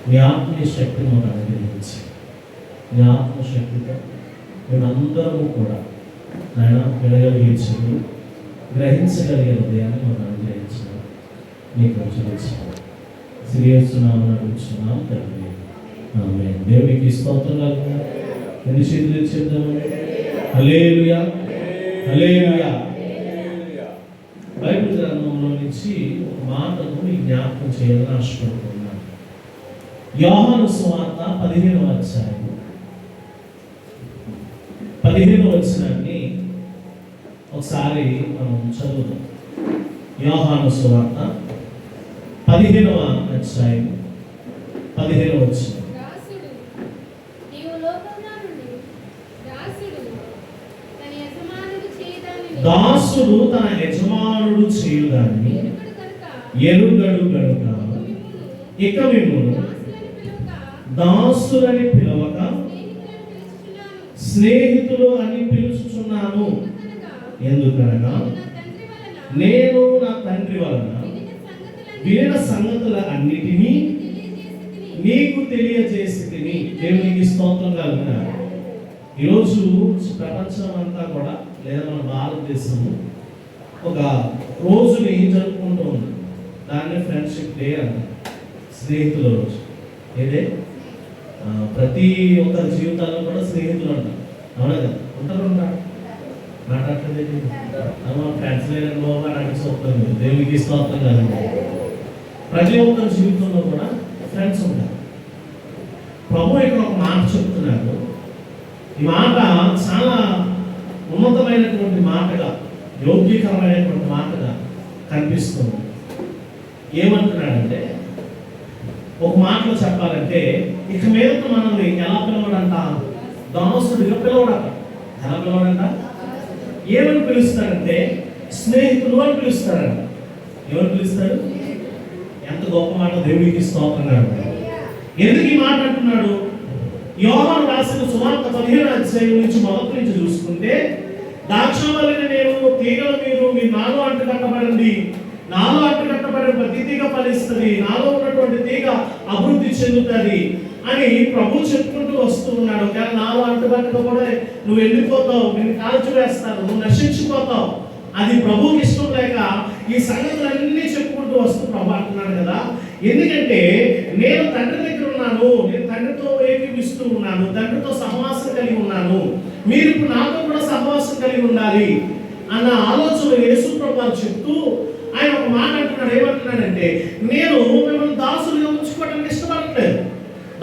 మీ ఆత్మీయ శక్తిని మాకు అనుగ్రహించి, మీ ఆత్మశక్తితో మేమందరము కూడా ఆయన వినగలిగే చెవులు, గ్రహించగలిగే హృదయాన్ని మాకు అనుగ్రహించిన మీకు చూపించాము. శ్రీస్తున్నాము నడుచున్నాము తండ్రి. ఆమేన్. దేవునికి స్తోత్రం కలుగుతుంది. ఎన్ని చేతులు చెప్తామండి? హల్లెలూయా, హల్లెలూయా. బైబిల్ గ్రంథంలో నుంచి ఒక మాటను మీకు జ్ఞాపకం చేయాలని ఆశపడుతున్నాను. యోహాను సువార్త 15వ అధ్యాయం 15వ వచనాన్ని ఒకసారి మనం చదువుదాం. యోహాను సువార్త 15వ అధ్యాయం 15వ వచనం. దాసుడు తన యజమానుడు చేయుదాన్ని ఎరుగడు గనుక ఇక మిమ్మును దాసులని పిలవక స్నేహితులు అని పిలుచుచున్నాను. ఎందుకనగా నేను నా తండ్రి వలన వినిన సంగతుల అన్నిటినీ నీకు తెలియజేసి దేవునికి స్తోత్రం కలుగునా. ఈరోజు ప్రపంచం అంతా కూడా లేదా మన భారతదేశము ఒక రోజుని జరుపుకుంటూ ఉంది. దాన్ని ఫ్రెండ్షిప్ డే అంటారు, స్నేహితుల రోజు. ఏదే ప్రతి ఒక్కరి జీవితాల్లో కూడా స్నేహితులు అంటారు. అవునా కదా? ఉంటారు మాట్లాడలేదు ఫ్రెండ్స్ లేదని బాబు అని చూస్తాను. దేవునికి స్తోత్రం కదండి. ప్రతి ఒక్కరి జీవితంలో కూడా ఫ్రెండ్స్ ఉంటారు. ప్రభు ఇక్కడ ఒక మాట చెప్తున్నారు. ఈ మాట చాలా ఉన్నతమైనటువంటి మాటగా, యోగ్యకరమైనటువంటి మాటగా కనిపిస్తుంది. ఏమంటున్నాడంటే, ఒక మాటలో చెప్పాలంటే, ఇక మీద మనల్ని ఎలా పిలవడంట? దాసుడిగా పిలవడంట. ఎలా పిలవడంట? ఏమని పిలుస్తాడంటే స్నేహితులు అని పిలుస్తాడంట. ఏమని పిలుస్తాడు? ఎంత గొప్ప మాట! దేవునికి స్తోత్రంగా ఉంటాడు. ఎందుకు ఈ మాట అంటున్నాడు? యోహాను రాసిన సువార్త 15వ అధ్యాయం నుంచి మొదటి నుంచి చూసుకుంటే, ద్రాక్షావల్లిని నేను, తీగలు మీరు నాలో అంటుకట్టబడండి, నాలో అంటుకట్టబడిన ప్రతి తీగ ఫలిస్తుంది, నాలో ఉన్నటువంటి తీగ అభివృద్ధి చెందుతుంది అని ప్రభు చెప్పుకుంటూ వస్తూ ఉన్నాడు. కానీ నాలో అంటుకట్టకపోతే నువ్వు వెళ్ళిపోతావు, నేను కాల్చివేస్తాను, నువ్వు నశించిపోతావు. అది ప్రభువుకి ఇష్టం లేక ఈ సంగతులన్నీ చెప్పుకుంటూ వస్తూ ప్రభు అంటున్నాడు కదా. ఎందుకంటే నేను తండ్రి దగ్గర ఉన్నాను, నేను తండ్రితో ఏకీపిస్తూ ఉన్నాను, తండ్రితో సహవాసం కలిగి ఉన్నాను, మీరు ఇప్పుడు నాతో కూడా సహవాసం కలిగి ఉండాలి అన్న ఆలోచన యేసు ప్రభు చెప్తూ ఆయన ఒక మాట అంటున్నాడు. ఏమంటున్నాడంటే, నేను మిమ్మల్ని దాసులుగా ఉంచుకోవడానికి ఇష్టపడట్లేదు,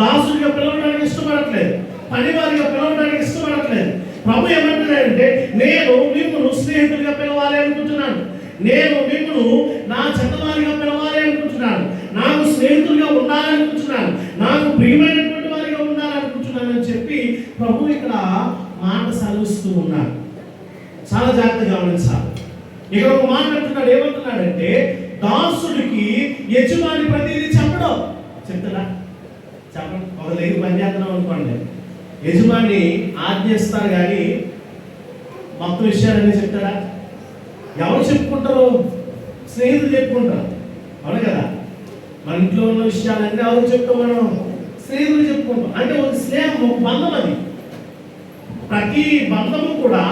దాసులుగా పిలవడానికి ఇష్టపడట్లేదు, పనివారిగా పిలవడానికి ఇష్టపడట్లేదు. ప్రభు ఏమంటున్నాడంటే, నేను మిమ్మల్ని స్నేహితులుగా పిలవాలి అనుకుంటున్నాను, నేను మిమ్మల్ని నా చెత్తవారిగా పిలవాలి అనుకుంటున్నాను, నాకు స్నేహితులుగా ఉండాలనుకుంటున్నాను, నాకు ప్రియమైనటువంటి వారిగా ఉండాలనుకుంటున్నాను అని చెప్పి ప్రభు ఇక్కడ మాట సెలవిస్తూ ఉన్నాడు. చాలా జాగ్రత్తగా గమనించాలి. ఇక్కడ ఒక మాట అంటున్నాడు. ఏమంటున్నాడంటే, దాసుడికి యజమాని ప్రతిదీ చెప్పడం. చెప్తాడా? చెప్పండి. ఒక దగ్గర పని చేస్తున్నాం అనుకోండి, యజమాని ఆజ్ఞిస్తారు కానీ మొత్తం విషయాలన్నీ చెప్తాడా? ఎవరు చెప్పుకుంటారు? స్నేహితులు చెప్పుకుంటారు. అవును కదా? మన ఇంట్లో ఉన్న విషయాలన్నీ ఎవరు చెప్తాం? మనం స్నేహితులు చెప్పుకుంటాం. అంటే ఒక స్నేహం, ఒక బంధం. అది ప్రతి బంధము కూడా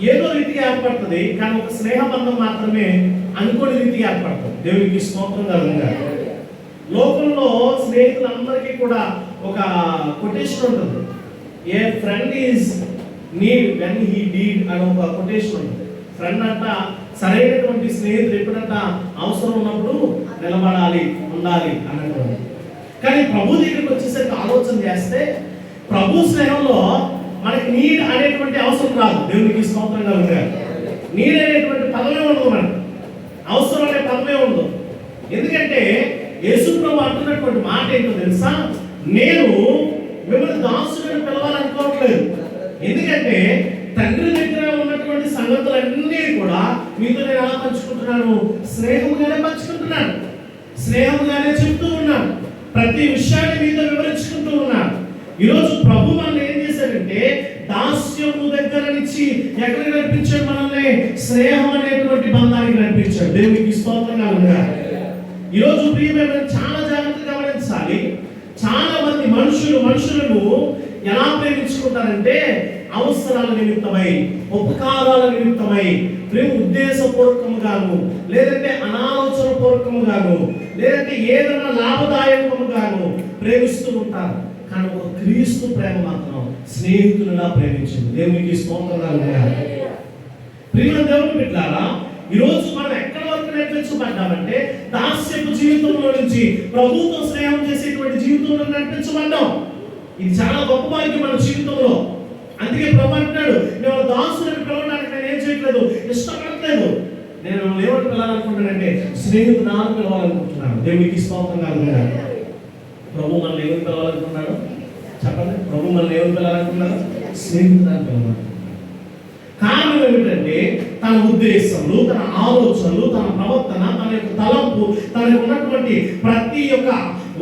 ఏదో రీతిగా ఏర్పడుతుంది, కానీ ఒక స్నేహ బంధం మాత్రమే అనుకోని రీతిగా ఏర్పడుతుంది. దేవునికి స్తోత్రం కలుగుగా. లోకంలో స్నేహితులందరికీ కూడా ఒక కొటేషన్ ఉంటుంది. A friend is need when he deed అని ఒక కొటేషన్ ఉంటుంది. ఫ్రెండ్ అంట సరైనటువంటి స్నేహితుడు ఎప్పుడంట అవసరం ఉన్నప్పుడు నిలబడాలి, ఉండాలి అన్నటువంటి. కానీ ప్రభు దగ్గరికి వచ్చేసరికి ఆలోచన చేస్తే, ప్రభు స్నేహంలో మనకి నీడ్ అనేటువంటి అవసరం రాదు. దేవునికి స్తోత్రంగా ఉంటారు. నీడ్ అనేటువంటి పదమే ఉండదు, మనకి అవసరం అనే పదమే ఉండదు. ఎందుకంటే యేసు ప్రభు అంటున్నటువంటి మాట ఏంటో తెలుసా? నేను మిమ్మల్ని దాసులను పిలవాలనుకోవట్లేదు, ఎందుకంటే తండ్రి దగ్గర ఉన్నటువంటి సంగతులన్నీ కూడా మీతో నేను ఎలా పంచుకుంటున్నాను? స్నేహముగానే పంచుకుంటున్నాను, స్నేహముగానే చెప్తూ ఉన్నాను, ప్రతి విషయాన్ని మీతో వివరించుకుంటూ ఉన్నాను. ఈరోజు ప్రభు మనల్ని ఏం చేశాడంటే, దాస్యము దగ్గర నుంచి ఎక్కడికి నడిపించాడు? మనల్ని స్నేహం అనేటువంటి బంధానికి నడిపించాడు. దేవునికి స్తోత్రంగా ఉండాలి. ఈరోజు ప్రియమైన చాలా జాగ్రత్తగా గమనించాలి. మనుషులను ఎలా ప్రేమించుకుంటారంటే అవసరాల నిమిత్తమై, ఉపకారాల నిమిత్తమై, ప్రేమ ఉద్దేశపూర్వకముగాను, లేదంటే అనాలోచన పూర్వకముగాను, లేదంటే ఏదైనా లాభదాయకముగాను ప్రేమిస్తూ ఉంటారు. కానీ ఒక క్రీస్తు ప్రేమ మాత్రం స్నేహితులుగా ప్రేమించింది. దేవునికి స్తోత్రాలు. ప్రియ దేవుని బిడ్డలారా, ఈరోజు మనం ఎక్కడి వరకు నడిపించబడ్డామంటే దాస్యపు జీవితంలో నుంచి ప్రభుతో స్నేహం చేసేటువంటి జీవితంలో నడిపించబడ్డాం. ఇది చాలా గొప్ప భాగ్యం మన జీవితంలో. అందుకే ప్రభు అంటున్నాడు, నేను దాసులను పిలవడానికి నేను ఏం చేయట్లేదు, ఇష్టపడట్లేదు. నేను ఏమని పిలవాలనుకుంటున్నానంటే స్నేహితుడు నాకు పిలవాలనుకుంటున్నాను. దేవునికి స్తోత్రం కలుగుతాడు. ప్రభు మనల్ని ఏమని పిలవాలనుకున్నాడు చెప్పండి. ప్రభు మనల్ని ఏమని పిలవాలనుకున్నాడు? స్నేహితుడు పిలవాలనుకున్నాడు. కారణం ఏమిటంటే తన ఉద్దేశములు, తన ఆలోచనలు, తన ప్రవర్తన, తన యొక్క తలంపు, తనకు ఉన్నటువంటి ప్రతి ఒక్క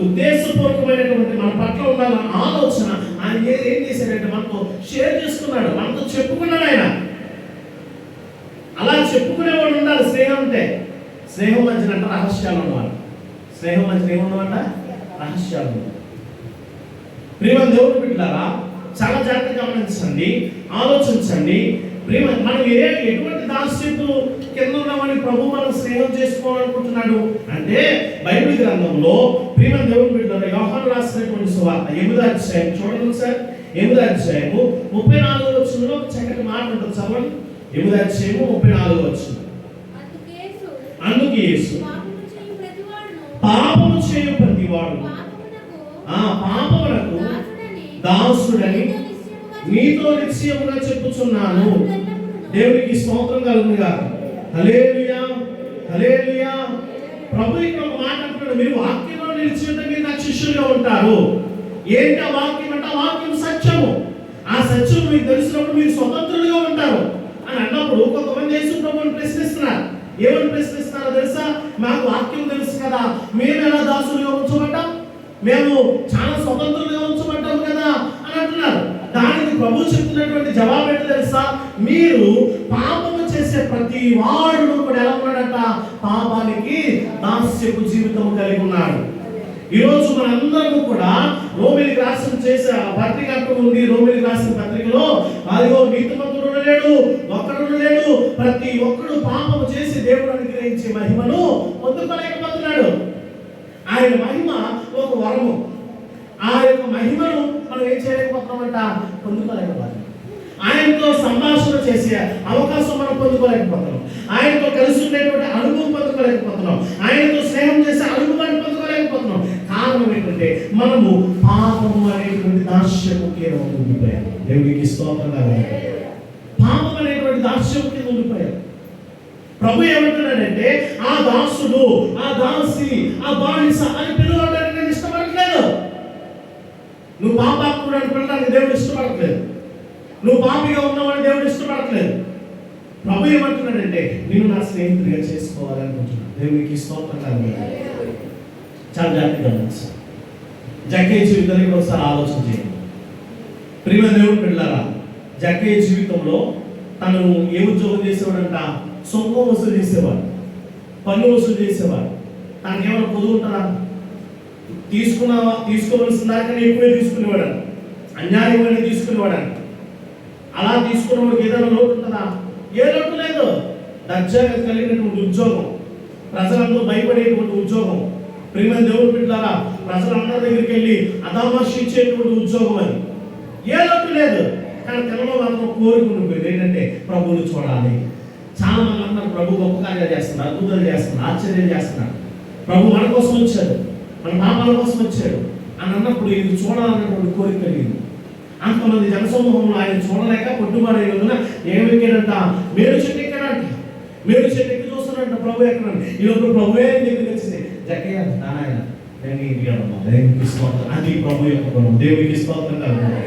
ఉద్దేశపూర్వకమైనటువంటి మన పట్ల ఉన్న ఆలోచన ఆయన ఏం చేశాడంటే మనతో షేర్ చేసుకున్నాడు, మనతో చెప్పుకున్నాడు. ఆయన అలా చెప్పుకునేవాడు ఉండాలి. స్నేహం అంటే స్నేహం మధ్యన రహస్యాలు ఉన్నవాడు. స్నేహం మధ్యన ఏమున్నవాట? రహస్యాలు. ప్రేమ దేవుడు బిడ్డలారా, చాలా జాగ్రత్తగా గమనించండి, ఆలోచించండి. ప్రేమ మనం ఎటువంటి దాస్యపు కింద ఉన్నామని ప్రభు మనం స్నేహం చేసుకోవాలనుకుంటున్నాడు అంటే బైబిల్ గ్రంథంలో ప్రేమ దేవుని బిడ్డలారా, యోహాను రాసినటువంటి సువార్త 8వ అధ్యాయం చూడండి సార్. 8వ అధ్యాయము 34వ వచనంలో ఒక చక్కటి మాట ఉంటుంది. చదవండి. 8వ అధ్యాయము 34వ వచనం. అందుకు యేసు పాపము చేయు ప్రతివాడు పాపమునకు దాసుడని నీతో నిశ్చయముగా చెప్పుచున్నాను. దేవునికి స్తోత్రం కలుగునుగా. హల్లెలూయా, హల్లెలూయా. ప్రభు ఇక్కడ ఒక మాట అంటున్నాడు, మీరు వాక్యంలో నిలిచి ఉంటే మీరు నా శిష్యులుగా ఉంటారు. ఏంటి ఆ వాక్యం అంటే? ఆ వాక్యం సత్యము. ఆ సత్యం మీకు తెలిసినప్పుడు మీరు స్వతంత్రులుగా ఉంటారు అని అన్నప్పుడు కొంతమంది యేసు ప్రభువుని ప్రశ్నిస్తున్నారు. ఏమని ప్రశ్నిస్తున్నారో తెలుసా? మాకు వాక్యం తెలుసు కదా, మేము ఎలా దాసులుగా ఉంచబడ్డాం, మేము చాలా స్వతంత్రులుగా ఉంచబడ్డాము కదా అని అంటున్నారు. దానికి ప్రభు చెప్తున్నటువంటి జవాబు ఏంటో తెలుసా? మీరు పాపము చేసే ప్రతి వాడు కూడా ఎలా ఉన్నాడంట? పాపానికి దాస్యపు జీవితం కలిగి ఉన్నాడు. ఈరోజు మనందరము కూడా రోమిలికి రాసిన చేసే పత్రిక ఉంది. రోమిలికి రాసిన పత్రికలో అదిగో నీతిమంతుడు లేడు, ఒక్కడు లేడు, ప్రతి ఒక్కడు పాపము చేసి దేవుడు అనుగ్రహించే మహిమను పొందుకోలేకపోతున్నాడు. ఆయన మహిమ ఒక వరము. ఆ యొక్క మహిమను మనం ఏం చేయలేకపోతున్నామంట? పొందుకోలేకపోతున్నాం. ఆయనతో సంభాషణ చేసే అవకాశం మనం పొందుకోలేకపోతున్నాం. ఆయనతో కలిసి ఉండేటువంటి అనుభవం పొందుకోలేకపోతున్నాం. ఆయనతో స్నేహం చేసే అనుభవాన్ని పొందుకోలేకపోతున్నాం. కారణం ఏంటంటే మనము పాపము అనేటువంటి దాస్యము కింద ఉండిపోయాము. దేవునికి స్తోత్రం. పాపం అనేటువంటి దాస్యము కింద ఉండిపోయాము. ప్రభు ఏమంటున్నాడంటే ఆ దాసుడు, ఆ దాసి, ఆ బానిస అని పిలవడానికి నేను ఇష్టపడట్లేదు. నువ్వు పాపాత్ముడని పిలవడానికి దేవుడు ఇష్టపడట్లేదు. నువ్వు పాపిగా ఉన్నావని దేవుడు ఇష్టపడట్లేదు. ప్రభు ఏమంటున్నాడంటే నేను నా స్నేహితుడిగా చేసుకోవాలనుకుంటున్నాను. దేవునికి స్తోత్రం కలుగుతుంది. చాలా జాగ్రత్తగా గమనించాలి. జక్కయ్య జీవితానికి ఒకసారి ఆలోచన చేయండి. ప్రియ దేవుని బిడ్డలారా, జక్కయ్య జీవితంలో తను ఏ ఉద్యోగం చేసేవాడంట? సొంగం వసూలు చేసేవాడు, పన్ను వసూలు చేసేవాడు. తనకేమైనా పొదువు ఉంటుందా? తీసుకోవలసిన దానికన్నా ఎక్కువే తీసుకునేవాడు, అన్యాయమైన తీసుకునేవాడు. అలా తీసుకున్నవాడికి ఏదైనా లోటు ఉంటుందా? ఏ లోటు లేదు. దర్జాగా కలిగినటువంటి ఉద్యోగం, ప్రజలందరూ భయపడేటువంటి ఉద్యోగం. ప్రేమ దేవుడు బిడ్డలారా, ప్రజలందరి దగ్గరికి వెళ్ళి అదామాషి ఇచ్చేటువంటి ఉద్యోగం అది. ఏ లోటు లేదు. కానీ తనలో మాత్రం కోరుకుని ఏంటంటే ప్రభువును చూడాలి. చాలా మంది అన్నారు ప్రభు గొప్ప కార్యాలు చేస్తున్నారు, అద్భుతాలు చేస్తున్నారు, ఆశ్చర్యాలు చేస్తున్నారు. ప్రభు మన కోసం వచ్చాడు, మన పాపాల కోసం వచ్చాడు అని అన్నప్పుడు ఇది చూడాలన్నటువంటి కోరిక కలిగింది. అంతమంది జనసమూహంలో ఆయన చూడలేక కొట్టుబాడైనందున ఏమెక్కాడంట? మేరు చెట్టు ఎక్కాడంట. మేరు చెట్టు ఎక్కి చూస్తాడంట ప్రభు ఎక్కడ. ఈరోజు ప్రభువే దగ్గరికి వచ్చింది. జక్కయ్య నారాయణ అది ప్రభు యొక్క గుణం. దేవునికి స్తోత్రం కలుగుతుంది.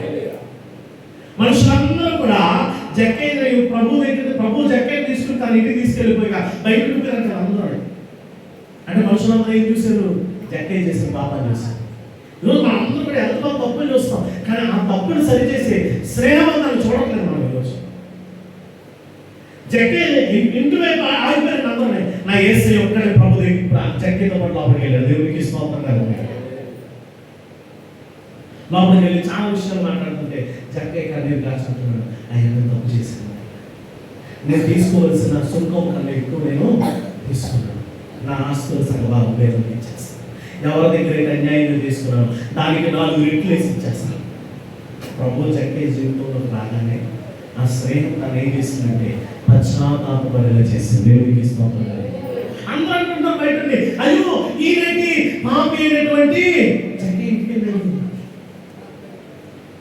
మనుషులందరూ కూడా జక్కయ్య ప్రభు దగ్గర, ప్రభు జక్కయ్య తీసుకుని తన ఇంటికి తీసుకెళ్ళిపోయిగా బయటకు వెళ్ళారు అందరూ. అంటే మనుషులందరూ ఏం చూశారు? జక్కయ్య చేసిన పాపాలు చూశారు. ఈరోజు మనందరూ కూడా ఎంతో తప్పులు చూస్తాం, కానీ ఆ తప్పులు సరిచేసే స్నేహవంతాన్ని చూడట్లేదు మనం ఈరోజు. జక్కయ్య ఇంటి వైపు ఆగిపోయిన అందరూ నా యేసు ఒక్కడే ప్రభు దగ్గర జక్కయ్యతో పాటు లోపలికి వెళ్ళాడు. దేవునికి స్తోత్రం కలుగుతుంది. లోపలికి వెళ్ళి చాలా విషయాలు మాట్లాడుతుంటే చక్కగా కన్నీరు కాచుకుంటున్నాడు. ఆయన తప్పు చేశాను, నేను తీసుకోవాల్సిన సుంకం కన్నా ఎక్కువ నేను తీసుకున్నాను, నా ఆస్తులు సగభాగం పేరుకి ఇచ్చేస్తాను, ఎవరి దగ్గర అయితే అన్యాయంగా తీసుకున్నాను దానికి 4 రెట్లు వేసి ఇచ్చేస్తాను. ప్రభు చక్కే జీవితంలో రాగానే ఆ స్నేహం తను ఏం చేసిందంటే పశ్చాత్తాపపడేలా చేసింది. దేవునికి స్తోత్రం. అందరూ అంటున్నారు బయట, అయ్యో ఈయనకి పాపి అయినటువంటి చక్కే ఇంటికి వెళ్ళాడు.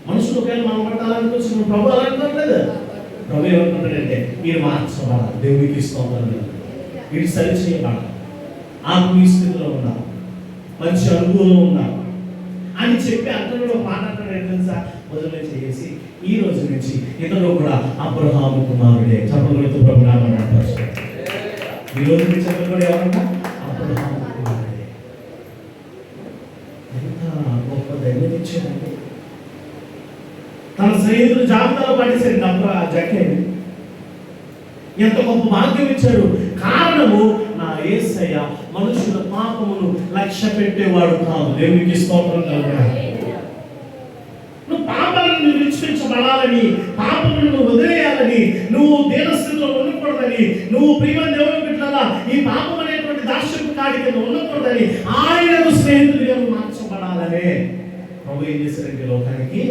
మనుషులు ఒకవేళ మనం పట్టాలనుకోవచ్చు, ప్రభు అలా అనుకోవట్లేదు. ప్రభు ఏమంటున్నాడంటే మీరు మార్చబడాలి, దేవునికి స్తోత్రం, వీడు సరి చేయబడాలి, ఆత్మీయ స్థితిలో ఉండాలి, మంచి అనుభవం ఉండాలి అని చెప్పి అతను పాట అంటాడు తెలుసా, మొదలు చేసి ఈ రోజు నుంచి ఇతను కూడా అబ్రహాము కుమారుడే. చెప్పగలుగుతూ ప్రభు నామమున అంటారు. ఈ రోజు నుంచి అతను కూడా ఎవరన్నా అబ్రహాము కుమారుడే. ఎంత గొప్ప ధైర్యం ఇచ్చాడండి. తన స్నేహితులు జాబితాలో పట్టేశాడు జక్కే. ఎంత గొప్ప భాగ్యం ఇచ్చాడు. కారణము నా యేసయ్య మనుషుల పాపమును లక్ష్య పెట్టేవాడు కాదు. దేవునికి స్తోత్రం కలుగును. నువ్వు పాపాలను విడిచిపెట్టబడాలని, పాపములను వదిలేయాలని, నువ్వు దీనస్థితిలో ఉండకూడదని, నువ్వు ప్రియ దేవుని బిడ్డలారా ఈ పాపం అనేటువంటి దాస్యపు కాడి కింద ఉండకూడదని ఆయనకు స్నేహితులుగా మార్చబడాలనే ప్రభు ఏం చేశారంటే లోకానికి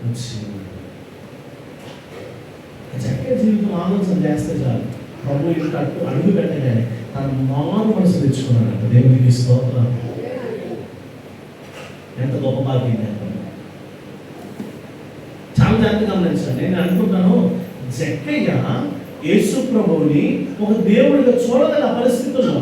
వచ్చింది. చక్కటి జీవితం ఆలోచన చేస్తే చాలు, ప్రభు ఇంటి అడుగు పెట్టగానే తన మారు మనసు తెచ్చుకున్నాడంట. దేవునికి స్తోత్రం. ఎంత గొప్ప భాగ్యం. చాలా జాగ్రత్తగా గమనించండి. నేను అనుకుంటాను జక్కయ్య యేసు ప్రభువుని ఒక దేవుడిగా చూడగల పరిస్థితుల్లో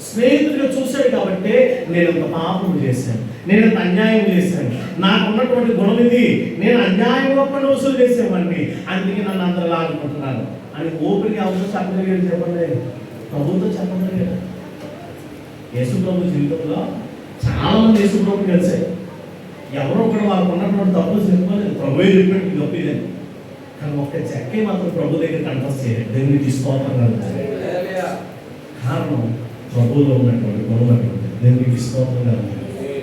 స్నేహితుడిగా చూశాడు కాబట్టి నేను ఒక పాపం చేశాను, నేను ఒక అన్యాయం చేశాను, నాకు ఉన్నటువంటి గుణం ఇది, నేను అన్యాయంగా పన్ను వసూలు చేసేవాడిని, అందుకే నన్ను అందరూ లాగుకుంటున్నారు అని ఓపిక అవసరం చెప్పగలిగాడు. చెప్పండి, ప్రభుత్వం చెప్పగలిగాడు. యేసు ప్రభు జీవితంలో చాలా మంది యేసు ప్రభు కలిసాయి. ఎవరో ఒకరు వాళ్ళకు ఉన్నటువంటి తప్పులు చెప్పలేదు, ప్రభువే చెప్పినట్టు గొప్పదని. కానీ ఒక్క చెక్కే మాత్రం ప్రభు దగ్గర కంటెస్ట్ చేయలేదు. దేవునికి స్తోత్రం కలుగుతుంది. కారణం ప్రభువులో ఉన్నటువంటి గుణం అటువంటి. దేవునికి స్తోత్రం కలుగుతుంది.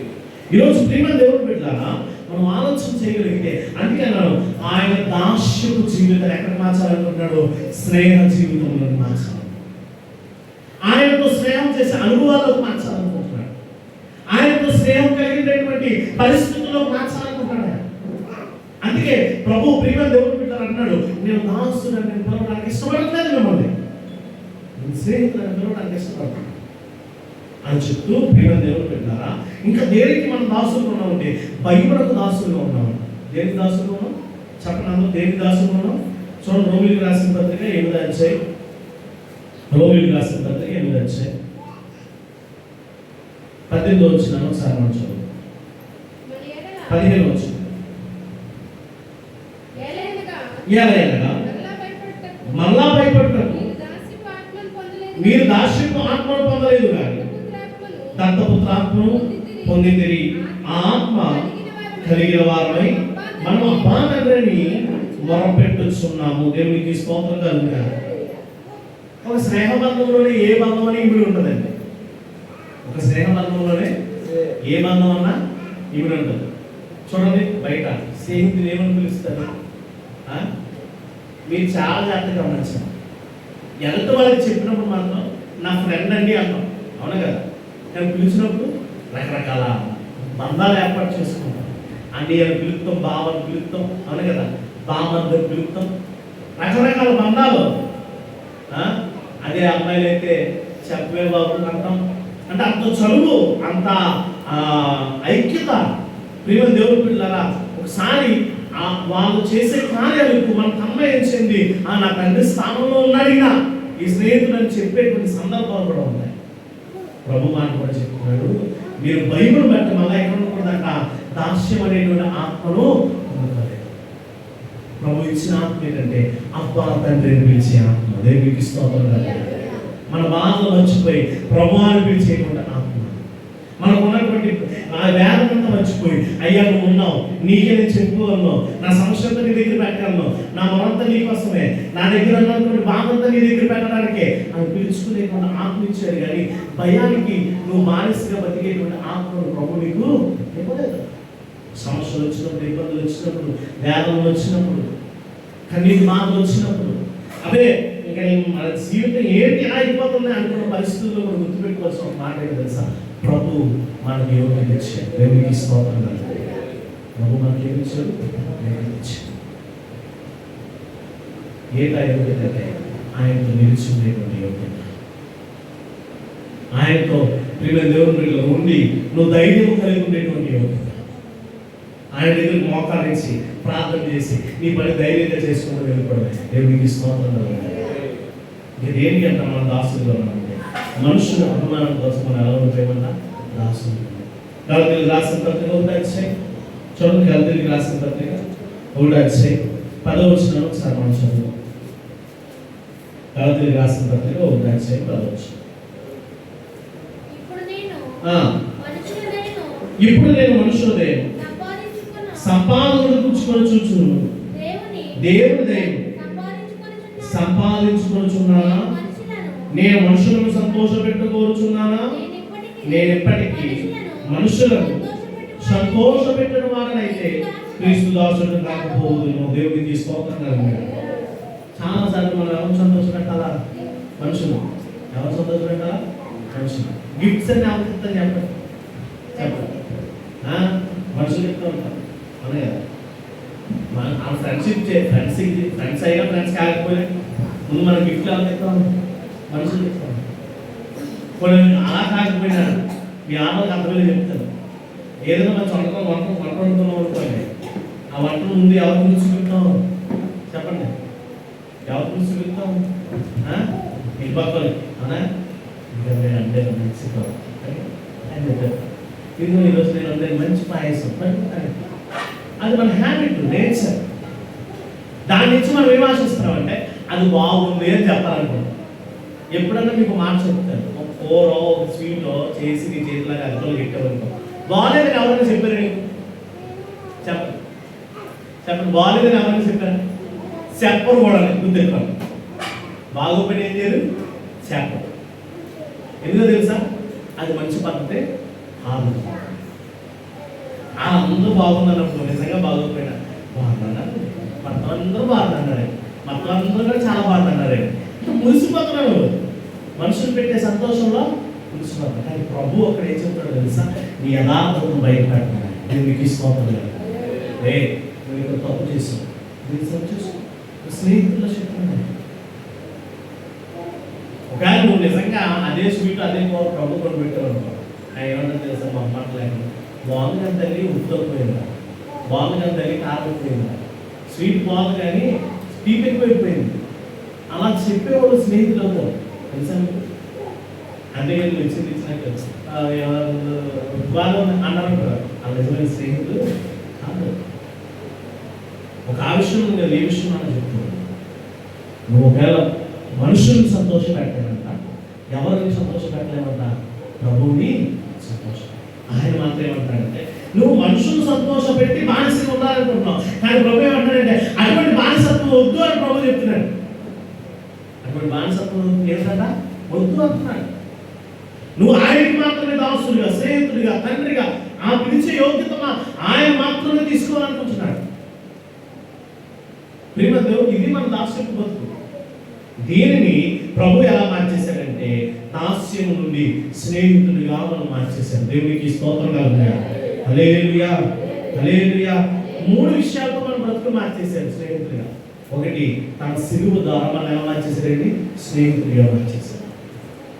ఈరోజు ప్రేమ దేవుడు బిడ్డలారా మనం ఆలోచన చేయగలిగితే, అందుకే అన్నాడు ఆయన దాస్యపు జీవితం ఎక్కడ మార్చాలనుకుంటున్నాడు, స్నేహ జీవితంలో మార్చాలి, ఆయనతో స్నేహం చేసే అనుభవాలకు మార్చాలనుకుంటున్నాడు, ఆయనతో స్నేహం కలిగినటువంటి పరిస్థితుల్లో మార్చాలనుకుంటున్నాడు. అందుకే ప్రభు ప్రేమ దేవుడు బిడ్డలు అంటున్నాడు, నేను దాసులను నేను పిలవడానికి ఇష్టపడట్లేదు, మిమ్మల్ని నేను స్నేహితులను పిలవడానికి ఇష్టపడతాను అని చెప్తూ ప్రేమ దేవుడు పెట్టారా. ఇంకా దేనికి మనం దాసులుగా ఉన్నామంటే బైబిల్కు దాసులుగా ఉన్నాం. దేనికి దాసులుగా ఉన్నాం చెప్పండి, దేనికి దాసులుగా ఉన్నాం? చూడండి, రోమిలికి రాసిన పత్రిక 8వ అధ్యాయం, రోమిలికి రాసిన పత్రిక 8వ అధ్యాయం 18వ వచనం ఒకసారి మనం చదువు. 15వ వచనం, ఏలయనగా మరలా భయపడటకు మీరు దాస్యపు ఆత్మను పొందలేదు కానీ దత్తపుత్రాత్మను పొందితిరి, ఆ ఆత్మ కలిగిన వారమై మనం అబ్బా తండ్రిని మొరపెట్టుచున్నాము. దేవునికి స్తోత్రం కలుగుగా. ఒక స్నేహ బంధంలోనే ఏ బంధం అని ఇమిడి ఉంటుందండి. ఒక స్నేహ బంధంలోనే ఏ బంధం అన్నా ఇమిడి ఉంటుంది. చూడండి, బయట స్నేహితులు ఏమని పిలుస్తారు? మీరు చాలా జాగ్రత్తగా గమనించారు. ఎంత వాళ్ళకి చెప్పినప్పుడు మాత్రం నా ఫ్రెండ్ అండి అంటాం, అవునా కదా? నేను పిలిచినప్పుడు రకరకాల బంధాలు ఏర్పాటు చేసుకుంటాం. అన్నీ అని పిలుపుతాం, బావని పిలుపుతాం, అవును కదా, బామ్మని పిలుపుతాం, రకరకాల బంధాలు. అదే అమ్మాయిలు అయితే చెప్పే బాబు అంటాం. అంటే అంత చదువు, అంత ఐక్యత. ప్రియ దేవుడి పిల్లరా, ఒకసారి వాళ్ళు చేసే కార్యాలకు మన తమ్మయించింది, నా తండ్రి స్థానంలో ఉన్నాడిగా ఈ స్నేహితుడు అని చెప్పేటువంటి సందర్భాలు కూడా ఉన్నాయి. ప్రభు మాట కూడా చెప్తున్నాడు, మీరు బైబిల్ బట్టి మళ్ళీ ఎక్కడ ఉండకూడదంట, దాస్యం అనేటువంటి ఆత్మను పొందుకోలేదు. ప్రభు ఇచ్చిన ఆత్మ ఏంటంటే అబ్బా తండ్రిని పిలిచే ఆత్మ. దేవునికి స్తోత్రం కలుగును. మన బాధలు మర్చిపోయి ప్రభు అని పిలిచేటువంటి ఆత్మ, మనకు ఉన్నటువంటి వేదనంతా మర్చిపోయి, అయ్యా నువ్వు ఉన్నావు, నీకే నేను చెప్పు అన్నావు, నా సమస్యతో నీ దగ్గర పెట్టగలను, నా మొరంతా నీకోసమే, నా దగ్గర ఉన్నటువంటి బాధంతా నీ దగ్గర పెట్టడానికే అని పిలుచుకునేటువంటి ఆత్మ ఇచ్చాడు. కానీ భయానికి నువ్వు మానసిక బతికేటువంటి ఆత్మను ప్రభు నీకు ఇవ్వలేదు. సమస్య సమస్యలు వచ్చినప్పుడు, ఇబ్బందులు వచ్చినప్పుడు, వేదనలు వచ్చినప్పుడు, కన్నీటి మాటలు వచ్చినప్పుడు, అదే ఇంకా మన జీవితం ఏంటి ఎలా అయిపోతుంది అనుకున్న పరిస్థితుల్లో కూడా గుర్తుపెట్టుకోవాల్సిన ఒక మాట ఏంటో తెలుసా? ప్రభు మనకి యోగ్యత ఇచ్చాడు. దేవునికి స్తోత్రం. ప్రభు మనకి ఏమి ఇచ్చాడు? యోగ్యత ఇచ్చాడు. ఏటా యోగ్యత అంటే ఆయనతో నిలిచి ఉండేటువంటి యోగ్యత. ఆయనతో ప్రియమైన దేవుని ఉండి నువ్వు ధైర్యం కలిగి ఉండేటువంటి యోగ్యత. ఆయన దగ్గర మోకారించి ప్రార్థన చేసి నీ పని ధైర్యంగా చేసుకుంటూ వెళ్ళిపోవడం. దేవునికి స్తోత్రం. ఇది దేనికి అంట మన దాసులుగా ఉన్నామంటే మనుషుల అభిమానం కోసం మనం ఎలా ఉంటామన్నా దాసులు. గలతీయులకు రాసిన పత్రిక 1వ అధ్యాయం చూడండి. గలతీయులకు రాసిన పత్రిక 1వ అధ్యాయం 10వ వచనం ఒకసారి మనం చదువు. గలతీయులకు రాసిన పత్రిక 1వ అధ్యాయం 10వ వచనం. ఇప్పుడు నేను మనుషులదేను సంపాదించుకొని చూచును దేవుని సంపాదించుకొనుచున్నానా? నేను మనుషులను సంతోషపెట్టుకోరుచున్నానా? నేను ఎప్పటికీ మనుషులను సంతోషపెట్టిన వారనైతే క్రీస్తు దాసుడు కాకపోదును. దేవుడికి స్తోత్రం కలుగును. చాలా సార్లు మనం ఎవరు సంతోషపెట్టాలా? మనుషులు. ఎవరు సంతోషపెట్టాలా? మనుషులు. గిఫ్ట్స్ అని ఆలోచిస్తాను చెప్పండి. మనుషులు చెప్తూ ఉంటారు అవునే కదా. మన ఫ్రెండ్షిప్ ఫ్రెండ్స్ అయినా ఫ్రెండ్స్ కాకపోయినా ముందు మన గిఫ్ట్లు ఎలా చెప్తాం? మనుషులు చెప్తాం. కొన్ని అలా కాకపోయినా మీ ఆటలకు అర్థమని చెప్తాను. ఏదైనా మన వంట వండుతున్నాం అనుకోండి, ఆ వంట ముందు ఎవరి గురించి చూపుతాం చెప్పండి? ఎవరి గురించి చూపుతాం? ఇంటి పక్కలు అవునా? అంటే మెక్సికో అని చెప్పారు. ఇదిగో ఈరోజు నేను అంటే మంచి పాయసం, అది మన హ్యాబిట్, నేచర్. దాని నుంచి మనం ఏం ఆశిస్తున్నామంటే అది బాగుంది అని చెప్పాలనుకుంటాం. ఎప్పుడన్నా మీకు మాట చెప్తాను, ఒక కూరో ఒక స్వీటో చేసి నీ చేతిలాగా అర్థంలో పెట్టామనుకో, బాగాలేదని ఎవరైనా చెప్పారు నీకు? చెప్పండి. బాగాలేదని ఎవరైనా చెప్పారు? చెప్పరు కూడా. గుర్తుపెట్టుకోండి. బాగోపోయిన ఏం చేయరు? చెప్పరు. ఎందుకో తెలుసా? అది మంచి పద్ధతే కాదు. అందరూ బాగుందన్నప్పుడు నిజంగా బాగోకపోయినా బాగున్నారు, మొత్తం అందరూ బాగున్నారే, మొత్తం అందరూ కూడా చాలా బాగున్నారే, మురిసిపోతున్నాను. మనుషులు పెట్టే సంతోషంలో మురిసిపోతాను. కానీ ప్రభు అక్కడ ఏం చెప్తాడో తెలుసా? నీ యథార్థతను బయటపెట్టాను. నేను మీకు ఇష్టపోతాను. నువ్వు ఇక్కడ తప్పు చేసావు, స్నేహితుల్లో చెప్తున్నాను. ఒకవేళ నువ్వు నిజంగా అదే స్వీట్ అదే కూర ప్రభు కొని పెట్టావు అనుకో, ఆయన ఏమన్నా తెలుసా? మా అమ్మాట లేకుండా బాగుంది కానీ తల్లి ఉప్పుతోపోయిందా, బాగుంది కానీ తల్లి కాకపోయిందా, స్వీట్ బాగుంది కానీ స్వీట్ ఎక్కువైపోయింది, అలా చెప్పేవాడు స్నేహితులు అవుతారు తెలుసా మీకు? అంటే నేను ఇచ్చినట్టు బాగా అన్నారు కదా, ఆ నిజమైన స్నేహితులు కాదు. ఒక ఆ విషయం నేను ఏ విషయం అని చెప్తున్నాను. నువ్వు ఒకవేళ మనుషుల్ని సంతోషపెట్టాలంట, ఎవరిని సంతోషపెట్టలేమంట? ప్రభువుని సంతోషం. ఆయన మాత్రం ఏమంటాడంటే నువ్వు మనుషులు సంతోషపెట్టి బానిసగా ఉండాలనుకుంటున్నావు, కానీ ప్రభు ఏమంటాడంటే అటువంటి బానిసత్వం వద్దు అని ప్రభు చెప్తున్నాడు. అటువంటి బానిసత్వం ఏంటంట? వద్దు అంటున్నాడు. నువ్వు ఆయనకి మాత్రమే దాసుడిగా, స్నేహితుడిగా, తండ్రిగా ఆ పిలిచే యోగ్యత ఆయన మాత్రమే తీసుకోవాలనుకుంటున్నాడు. ప్రేమ దేవుడు, ఇది మన దాస్యపు బతుకు. దీనిని ప్రభు ఎలా మార్చేశాడంటే దాస్యం నుండి స్నేహితుడిగా మనం మార్చేశాడు. దేవునికి స్తోత్రం కలుగుతాయి. హల్లెలూయా, హల్లెలూయా. 3 విషయాలతో మనం బ్రతుకు మార్చేశాడు స్నేహితుడిగా. ఒకటి, తన సిలువ ద్వారా మనం ఎలా మార్చేశాడండి? స్నేహితుడిగా మార్చేశాడు.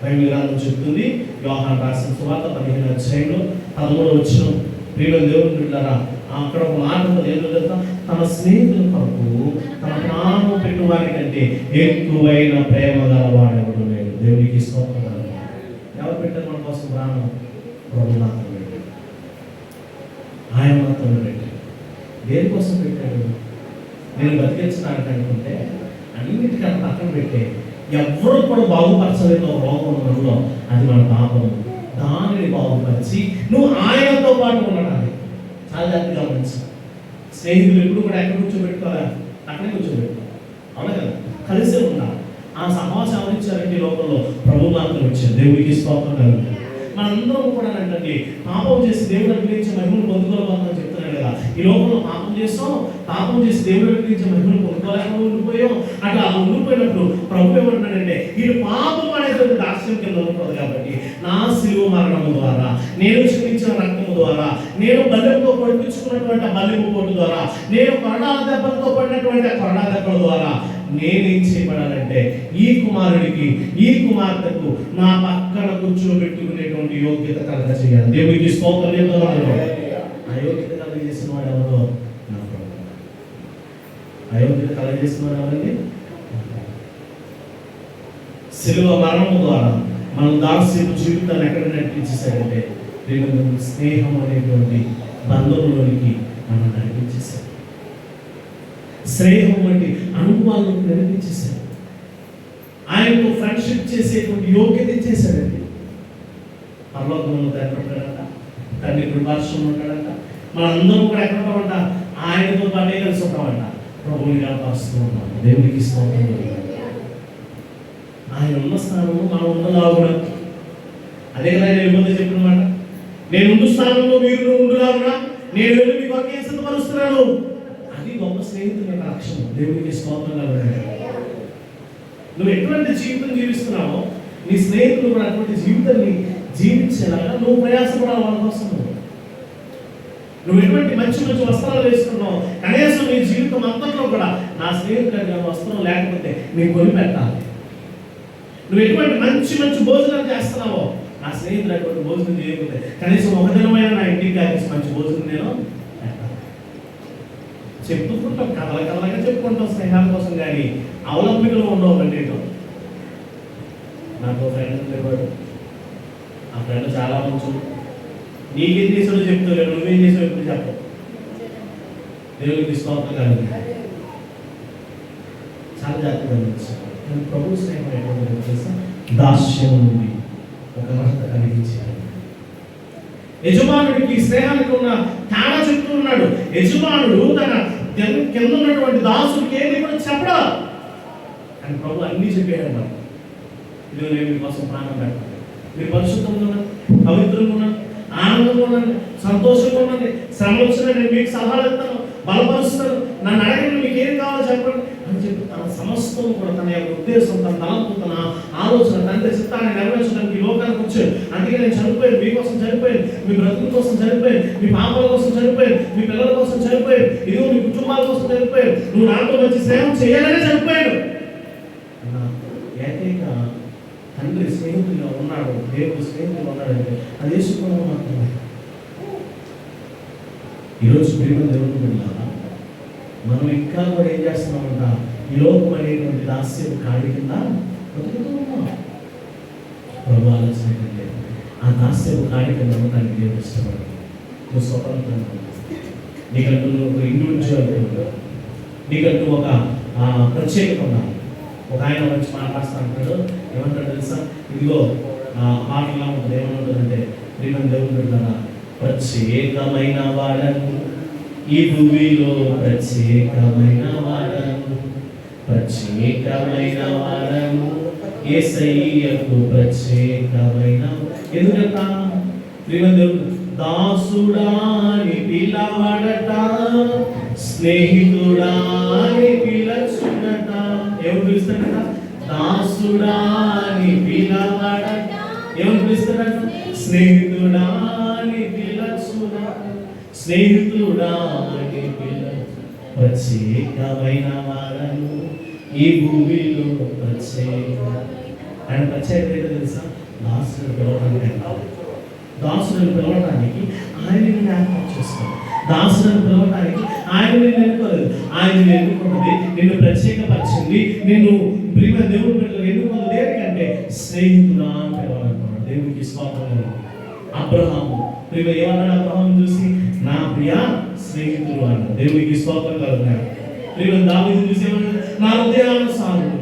బైబిల్ గ్రంథం చెప్తుంది, యోహాను రాసిన సువార్త 15వ అధ్యాయంలో 13వ వచనం, ప్రియమైన దేవుని బిడ్డలారా, అక్కడ ఒక మాట ఏదో తెలుసా? తన స్నేహితుల కొరకు తన ప్రాణం పెట్టువారి కంటే ఎక్కువైన ప్రేమ గలవాడెవడు లేడు. దేవునికి స్తోత్రం. ఎవరు పెట్టారు మన కోసం ప్రాణం? ప్రభు మాత్రం పెట్టాడు. ఆయన మాత్రం పెట్టాడు. దేనికోసం పెట్టాడు? నేను బతికించడానికి అనుకుంటే అన్నిటికన్నా పక్కన పెట్టే ఎవరు కూడా బాగుపరచలేదు రోగం మనలో, అది మన పాపం. దానిని బాగుపరిచి నువ్వు ఆయనతో పాటు ఉండడానికి చాలా జాగ్రత్తగా గమనించు. స్నేహితులు ఎప్పుడు కూడా ఎక్కడ కూర్చోబెట్టుకోవాలా? అక్కడే కూర్చోబెట్టుకోవాలి. అవునా కదా? కలిసే ఉండాలి. ఆ సమాజం ఎవరిచ్చారంటే లోకంలో ప్రభు మాత్రం ఇచ్చారు. దేవుడికి స్తోత్రం కలుగుతుంది. మనందరం కూడా అంటే పాపం చేసి దేవుడు గురించి మహిమను పొందుకోవాలని చెప్తున్నాడు కదా. ఈ లోకంలో పాపం చేస్తాం, పాపం చేసి దేవుడి గురించి మహిమను పొందుకోలేక ఉండిపోయాం. అట్లా ఉండిపోయినప్పుడు ప్రభు ఏమంటున్నాడంటే ఈ పాపం అనేటువంటి దాస్యం కింద ఉంటుంది కాబట్టి నా శిలువ మరణము ద్వారా, నేను క్షమించిన రక్తము ద్వారా, నేను బల్లెంతో పొడిపించుకున్నటువంటి బల్లెము పోటు ద్వారా, నేను కొరడాల దెబ్బలతో పడినటువంటి కొరడా దెబ్బల ద్వారా నేనేం చేయబడాలంటే ఈ కుమారుడికి, ఈ కుమార్తెకు నా పక్కన కూర్చోబెట్టుకునేటువంటి యోగ్యత కలగ చేయాలి. దేవుడికి స్తోత్రం చెప్తున్నాను. అయోగ్యత కలగజేసిన వాడు ఎవరో నా ప్రభు. అయోగ్యత కలగజేసిన వాడు ఎవరండి? శిలువ మరణము ద్వారా మనం దాస్యపు జీవితాన్ని ఎక్కడ నడిపించేశాడంటే స్నేహం అనేటువంటి బంధంలోనికి మనం నడిపించేశాడు. స్నేహం వంటి అనుభవాలను నడిపించేశాడు. ఆయనతో ఫ్రెండ్షిప్ చేసేటువంటి యోగ్యత ఇచ్చేశాడండి. పరలోకంలో ఎక్కడుంటాడంట, తండ్రి కృపార్శ్వరంలో ఉంటాడంట. మనందరం కూడా ఎక్కడ ఉంటామంట, ఆయనతో పాటే కలిసి ఉంటామంట. ప్రభువుని కనపరుస్తూ ఉంటాం. దేవునికి స్తోత్రం. ఆయన ఉన్న స్థానంలో మనం ఉండలాగున, అదే కదా ఆయన ఇబ్బంది చెప్పినమాట, నేను ఉండు స్థానంలో మీరు ఉండులాగున నేను వెళ్ళి మీకు వాక్యం సిద్ధపరుస్తున్నాను. అది గొప్ప స్నేహితుల యొక్క లక్షణం. దేవునికి స్తోత్రం కలుగుతాయి. నువ్వు ఎటువంటి జీవితం జీవిస్తున్నావో నీ స్నేహితులు కూడా అటువంటి జీవితాన్ని జీవించేలాగా నువ్వు ప్రయాసపడాలి. వాళ్ళ కోసం నువ్వు ఎటువంటి మంచి మంచి వస్త్రాలు వేసుకున్నావు, కనీసం నీ జీవితం అంతట్లో కూడా నా స్నేహితుడు వస్త్రం లేకపోతే నీకు కొని పెట్టాలి. నువ్వు ఎటువంటి మంచి మంచి భోజనాలు చేస్తున్నావో నా స్నేహితుడు అటువంటి భోజనం చేయకపోతే కనీసం ఒక దినమైన నా ఇంటికి కలిసి మంచి భోజనం నేను పెట్టాలి. చెప్పుకుంటాం, కథలుగా చెప్పుకుంటాం స్నేహాల కోసం, కానీ అవలంబికలు ఉండవు. అంటే నాకు ఫ్రెండ్ ఉండేవాడు, ఆ ఫ్రెండ్ చాలా మంచి, నీకేం చేసాడో చెప్తావు, నువ్వేం చేసావు ఎప్పుడు చెప్పవు. దేవుడికి స్తోత్రం కాదు. చాలా జాగ్రత్తగా అనిపిస్తుంది. ప్రభు స్నేహం ఎటువంటి తెలుసా? దాస్యం నుండి ఒక అర్హత కలిగించాడు. యజమానుడికి స్నేహానికి ఉన్న తేడా చెప్తూ ఉన్నాడు. యజమానుడు తన కింద ఉన్నటువంటి దాసుడికి ఏది కూడా చెప్పడా, కానీ ప్రభు అన్నీ చెప్పాడు. అన్నమాట, ఇది నేను మీకోసం ప్రాణం పెడతాను, మీరు పరిశుద్ధంగా ఉండండి, పవిత్రంగా ఉండండి, ఆనందంగా ఉండండి, సంతోషంగా ఉండండి, శ్రమ వచ్చినా నేను మీకు సలహాలు ఇస్తాను, బలపరుస్తాను, నన్ను అడగండి మీకు ఏం కావాలో చెప్పండి అని చెప్పి తన సమస్తం కూడా తన యొక్క ఉద్దేశం, తన తలంపు, తన ఆలోచన, తండ్రి చిత్తాన్ని నెరవేర్చడానికి ఈ లోకానికి వచ్చాడు. అందుకే నేను చనిపోయాను, మీకోసం చనిపోయాను, మీ బ్రతుకుల కోసం చనిపోయాను, మీ పాపాల కోసం చనిపోయాను, మీ పిల్లల కోసం చనిపోయాను, ఇదిగో మీ కుటుంబాల కోసం చనిపోయాను, నువ్వు నాతో మంచి స్నేహం చేయాలనే చనిపోయాను. ఏకైక తండ్రి స్నేహితులుగా ఉన్నాడు, దేవుడు స్నేహితులుగా ఉన్నాడంటే అది యేసుకున్నాం మాత్రమే. ఈరోజు ప్రేమ దేవుడు బిడ్డలారా, మనం ఇంకా కూడా ఏం చేస్తున్నామంట, ఈ లోకం అనేటువంటి దాస్యపు కాడి కింద బతుకుతూ ఉన్నాం. ప్రభు ఆలోచన ఏంటంటే ఆ దాస్యపు కాడి కింద ఉండడానికి దేవుడు ఇష్టపడదు. నువ్వు స్వతంత్రంగా నీకంటూ ఒక ఇండివిజువల్, నీకంటూ ఒక ప్రత్యేకత ఉండాలి. ఒక ఆయన మంచి మాట్లాడుతూ అంటాడు, ఏమంటాడు తెలుసా? ఇదిగో మాటలా ఉంటుంది, ఏమంటుందంటే ప్రేమ దేవుడు బిడ్డలారా, ప్రత్యేకమైన వాడను ఈ భూమిలో, ప్రత్యేకమైన వాడను, ప్రత్యేకమైన వాడను యేసయ్యకు ప్రత్యేకమైన. ఎందుకంట దేవుడు దాసుడా అని పిలవడట, స్నేహితుడా అని పిలచుడట. ఎవరు పిలుస్తాడట? దాసుడా అని పిలవడట. ఎవరు పిలుస్తాడట? స్నేహితుడా అని పిలచుడట. స్నేహితుడా అని పిలచు, ప్రత్యేకమైన వాడను ఈ భూమిలో ప్రత్యేక. ఆయన ప్రత్యేకత ఏంటో తెలుసా? దాసులను పిలవడానికి, దాసులను పిలవడానికి ఆయనని ఏర్పాటు చేసుకోవాలి. దాసులను పిలవడానికి ఆయన నిన్ను ఎన్నుకోలేదు, ఆయన నిన్ను ఎన్నుకున్నది, నిన్ను ప్రత్యేకపరిచింది, నిన్ను ప్రియ దేవుడి బిడ్డలు ఎన్నుకున్నది దేనికంటే స్నేహితుడా అని పిలవాలనుకున్నాడు. దేవుడికి స్తోత్రం. అబ్రహాము ప్రియ ఏమన్నాడు? అబ్రహాం చూసి నా ప్రియ స్నేహితుడు అన్నాడు. దేవుడికి స్తోత్రం కలుగుతున్నాడు. ప్రియ దావీదు చూసి ఏమన్నాడు? నా హృదయానుసారుడు.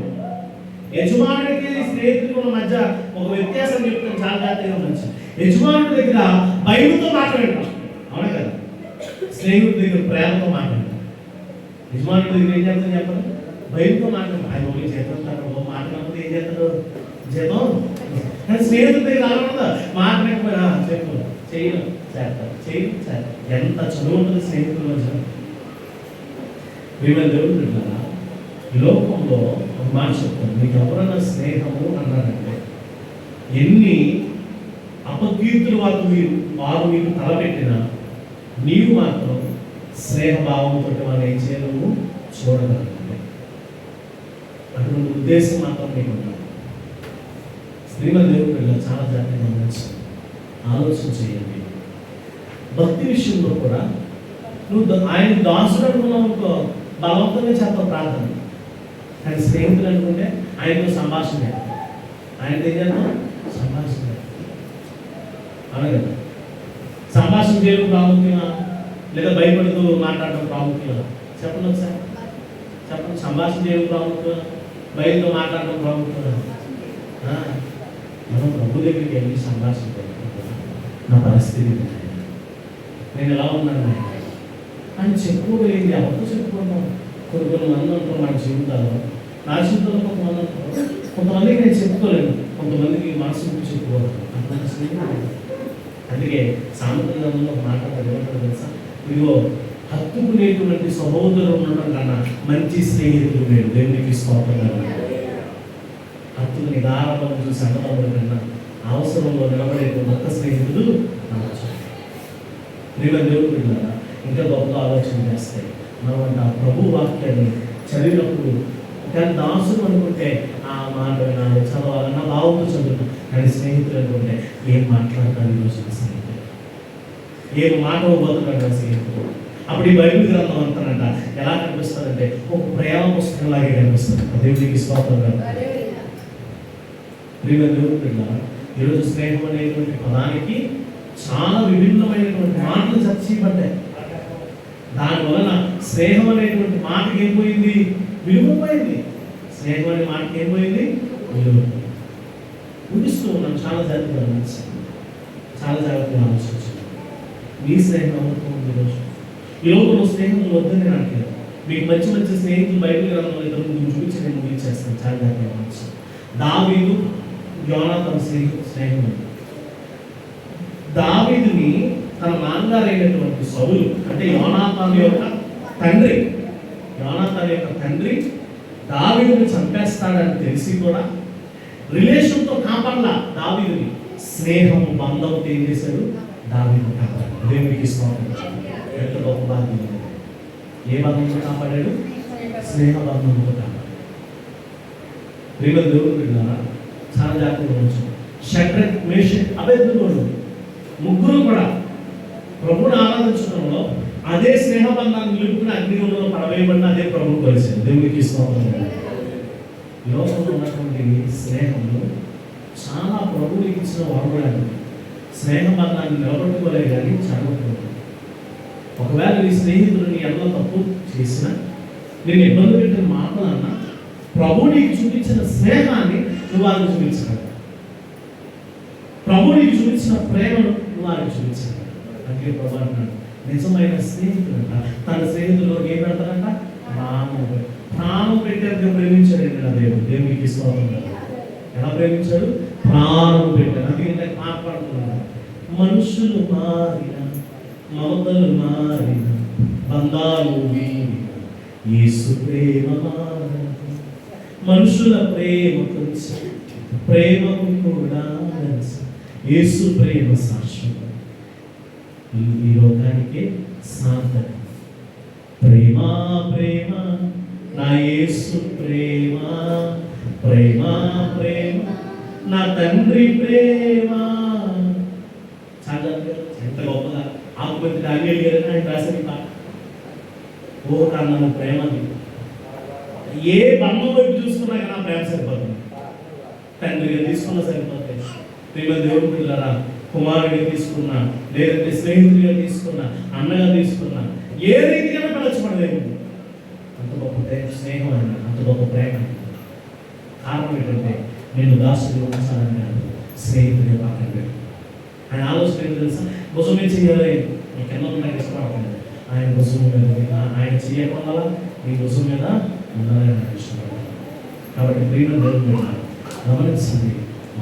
యజమానుడికి స్నేహితుడికి ఉన్న మధ్య ఒక వ్యత్యాసం చెప్తాను, చాలా జాగ్రత్తగా మంచి. యజమానుడి దగ్గర భయంతో మాట్లాడటం, అవునా కదా? స్నేహితుడి దగ్గర ప్రేమతో మాట్లాడటం. యజమానుడి దగ్గర ఏం చేస్తాను చెప్పండి? భయంతో మాట్లాడటం. ఆయన ఒకటి చేస్తాడు, మాట్లాడకపోతే ఏం చేస్తాడు? జీతం. కానీ స్నేహితుడి దగ్గర అలా ఉండదా? మాట్లాడకపోయినా చెప్పు చేస్తారు. ఎంత చదువు ఉంటుంది స్నేహితుల మధ్య. వీళ్ళ దేవుడు బిడ్డలారా, ఈ లోకంలో ఒక మాట చెప్తాను, మీకు ఎవరైనా స్నేహము అన్నారంటే ఎన్ని అపకీర్తులు వారు మీకు తలపెట్టినా నీవు మాత్రం స్నేహభావంతో వాళ్ళు ఏం చేయలేవు, చూడగలరు. అటువంటి ఉద్దేశం మాత్రం మీకు ఉండాలి. శ్రీమద్ దేవుడు పిల్లలు చాలా జాగ్రత్తగా ఆలోచన చేయండి. భక్తి విషయంలో కూడా నువ్వు ఆయన దాసుడు అనుకున్నావు అనుకో, బలవంతంగా చేస్తావు ప్రార్థన. కానీ స్నేహితులు అనుకుంటే ఆయనతో సంభాషణ, ఆయన దగ్గర సంభాషణ. అలాగే సంభాషణ చేయడం ప్రాముఖ్యమా లేదా భయపడుతూ మాట్లాడడం ప్రాముఖ్యమా? చెప్పండి ఒకసారి చెప్పండి. సంభాషణ చేయడం ప్రాముఖ్యమా, భయంతో మాట్లాడడం ప్రాముఖ్యమా? మనం ప్రభు దగ్గరికి వెళ్ళి సంభాషణ నా పరిస్థితి నేను ఎలా ఉన్నాను అని చెప్పుకోగలిగింది. ఎవరితో చెప్పుకుంటాం? కొన్ని మంది ఉంటాం మన జీవితాల్లో. నా జీవితంలో కొంతమందికి నేను చెప్పుకోలేను, కొంతమందికి మనసు చెప్పుకోవాలి. అందుకే సామెతల్లో ఒక మాట ఏమంటారు తెలుసా? ఇదిగో హత్తుకునేటువంటి సహోదరులు ఉండడం కన్నా మంచి స్నేహితులు మీరు దేవునికి స్తోత్రం. హత్తుకు నిదానం చూసి అన్నదమ్ముల కన్నా అవసరంలో నిలబడేటువంటి ఒక్క స్నేహితుడు దేవుడు పిల్లల ఇంకా గొప్ప ఆలోచన చేస్తాయి. మనం ఆ ప్రభు వాక్యాన్ని చదివినప్పుడు కానీ దాసులు అనుకుంటే ఆ మాట వినాలి, చదవాలన్న భావంతో చదువుతాం. కానీ స్నేహితులు అనుకుంటే ఏం మాట్లాడతాను ఈరోజు స్నేహితులు, ఏం మాట పోతున్నాడు స్నేహితులు. అప్పుడు ఈ బైబిల్ గ్రంథం అంటానంట ఎలా కనిపిస్తుందంటే ఒక ప్రేమ పుస్తకంలాగే కనిపిస్తుంది. దేవుడికి స్తోత్రం. దేవుడు పిల్లల ఈరోజు స్నేహం అనేటువంటి పదానికి చాలా విభిన్నమైనటువంటి మాటలు చర్చించబడ్డాయి. దానివలన స్నేహం అనేటువంటి మాటకి ఏం పోయింది, విలువ పోయింది. స్నేహం అనే మాటకి ఏం పోయింది, విలువ. ఊహిస్తూ ఉన్నాం చాలా జాగ్రత్తగా చాలా జాగ్రత్తగా ఆలోచించాం. మీ స్నేహం అవుతుంది ఈరోజు. ఈ లోకంలో స్నేహం వద్దని నాకు మీకు మంచి మంచి స్నేహితులు బైబిల్ గ్రంథంలో ఇద్దరు చూపించి నేను ముగించేస్తాను. చాలా జాగ్రత్తగా ఆలోచించాను. దావీదు యోనాతాను స్నేహం. దావీదుని తన నాన్నగారు అయినటువంటి సౌలు అంటే యోనాతాను యొక్క తండ్రి దావీదుని చంపేస్తాడని తెలిసి కూడా రిలేషన్తో కాపాడలా దావీదుని. స్నేహము బంధంతో ఏం చేశాడు, దావీదుని కాపాడు. దేవునికి స్తోత్రం. ఎంత గొప్ప బాధ్యత. ఏ బంధంతో కాపాడాడు, స్నేహ బంధంతో కాపాడు. దేవుడు పిల్లలారా చాలా జాగ్రత్తగా ఉంచాడు. షడ్రక్, మేషక్, అబేద్నెగోలు ముగ్గురు కూడా ప్రభువుని ఆరాధించడంలో అదే స్నేహబంధాన్ని నిలుపుకుని అగ్నిగుండంలో పడవేయబడిన అదే ప్రభువు కలిసాడు. దేవునికి స్తోత్రం. లోకంలో ఉన్నటువంటి స్నేహంలో చాలా ప్రభువునికి ఇచ్చిన వరములు. స్నేహబంధాన్ని నిలబెట్టుకోలే కానీ చదవకూడదు. ఒకవేళ నీ స్నేహితుడు నీ ఎంత తప్పు చేసినా, నేను ఇబ్బంది పెట్టిన మాటలన్నా ప్రభు నీకు చూపించిన స్నేహాన్ని నువ్వు వారికి చూపించాలి. ప్రభు నీకు చూపించిన ప్రేమను నువ్వు వారికి చూపించాలి. అందుకే ప్రభు అంటున్నాడు, నిజమైన స్నేహితుడు అంట తన స్నేహితుల్లో ఏం పెడతారంట, ప్రాణం పెట్టేందుకు ప్రేమించాడు నా దేవుడు. దేవునికి స్తోత్రం. ఎలా ప్రేమించాడు, ప్రాణం పెట్టాడు. అందుకే మాట్లాడుతున్నాడు, మనుషులు మారిన, మమతలు మారిన, బంధాలు యేసు ప్రేమ మారదు. మనుషుల ప్రేమకు కూడా యేసు ప్రేమ శాశ్వతం. ఈ లోకానికి సాంతం. ప్రేమ ప్రేమ నా యేసు ప్రేమ, ప్రేమ ప్రేమ నా తండ్రి ప్రేమ. చాలా ఎంత గొప్పగా ఆకుపత్రి డానియేల్ గారు ఆయన రాసిన పాట. ఓ కన్నా ప్రేమది ఏ బంధం వైపు చూసుకున్నా కానీ ఆ ప్రేమ సరిపోతుంది. తండ్రిగా తీసుకున్నా సరిపోతుంది. ప్రేమ దేవుడు పిల్లరా, కుమారుడిగా తీసుకున్నా, లేదంటే స్నేహితుడిగా తీసుకున్నా, అన్నగా తీసుకున్నా, ఏ రీతిగా పిలచబడలేదు. అంత గొప్ప స్నేహం అయినా, అంత గొప్ప ప్రేమ. కారణం ఏంటంటే నేను దాసుడిగా ఉంచాలని కాదు, స్నేహితుడిగా పక్కన పెట్టు. ఆయన ఆలోచన ఏంటో తెలుసా, భుజమే చేయాలి. నీకు ఎన్నో నాకు ఇష్టపడతాను. ఆయన భుజం మీద ఆయన చేయకుండా నీ భుజం మీద ఉండాలని నాకు ఇష్టపడతాను. కాబట్టి ప్రేమ దేవుడు గమనించండి,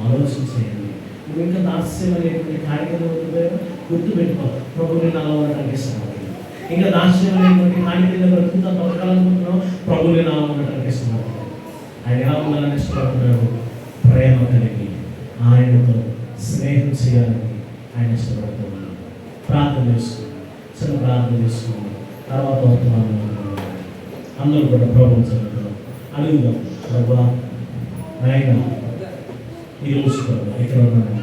ఆలోచన చేయండి. నువ్వు ఇంకా దాస్యం అనేటువంటి కార్యక్రమం గుర్తు పెట్టుకో. ప్రభుని నాలో ఉండడానికి ఇష్టపడుతుంది. ఇంకా దాస్యం అనేటువంటి కార్యక్రమం బ్రతుకుతా బతకాలనుకుంటున్నావు, ప్రభుని నాలో ఉండడానికి ఇష్టపడుతుంది. ఆయన ఎలా ఉండాలని ఇష్టపడుతున్నాడు? ప్రేమ కలిగి ఆయనతో స్నేహం చేయాలని ఆయన ఇష్టపడుతున్నాడు. ప్రార్థన చేసుకున్నాడు, చిన్న ప్రార్థన చేసుకున్నాడు. తర్వాత అవుతున్నాను అందరూ కూడా ప్రభుత్వం చదువుతాం. అడుగుదాం, ప్రభా ఆయన ఈరోజు ప్రభు ఇక్కడ ఉన్నాను,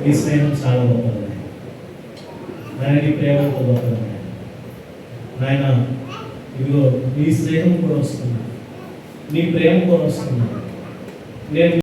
మీ స్నేహం చాలా గొప్పది నాయన, నీ ప్రేమతో గొప్పది నాయన. ఇదిగో నీ స్నేహం కూడా వస్తున్నా, నీ ప్రేమ కూడా వస్తున్నా. నేను